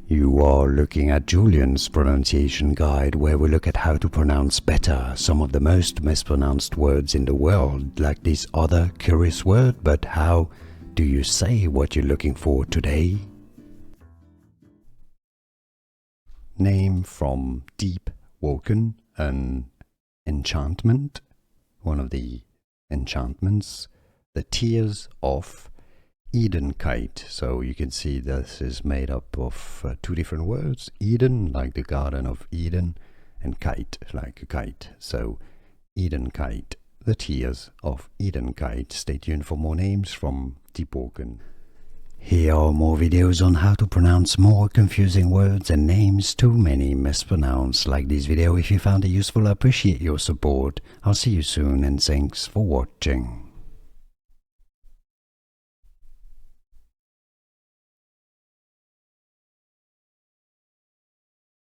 You are looking at Julian's pronunciation guide, where we look at how to pronounce better some of the most mispronounced words in the world, like this other curious word. But how do you say what you're looking for today? Name from Deepwoken, an enchantment, one of the enchantments, the Tears of Edenkite. So you can see this is made up of two different words: Eden, like the Garden of Eden, and kite, like a kite. So Edenkite, the Tears of Edenkite. Stay tuned for more names from Deepwoken. Here are more videos on how to pronounce more confusing words and names too many mispronounced. Like this video if you found it useful. I appreciate your support. I'll see you soon, and thanks for watching.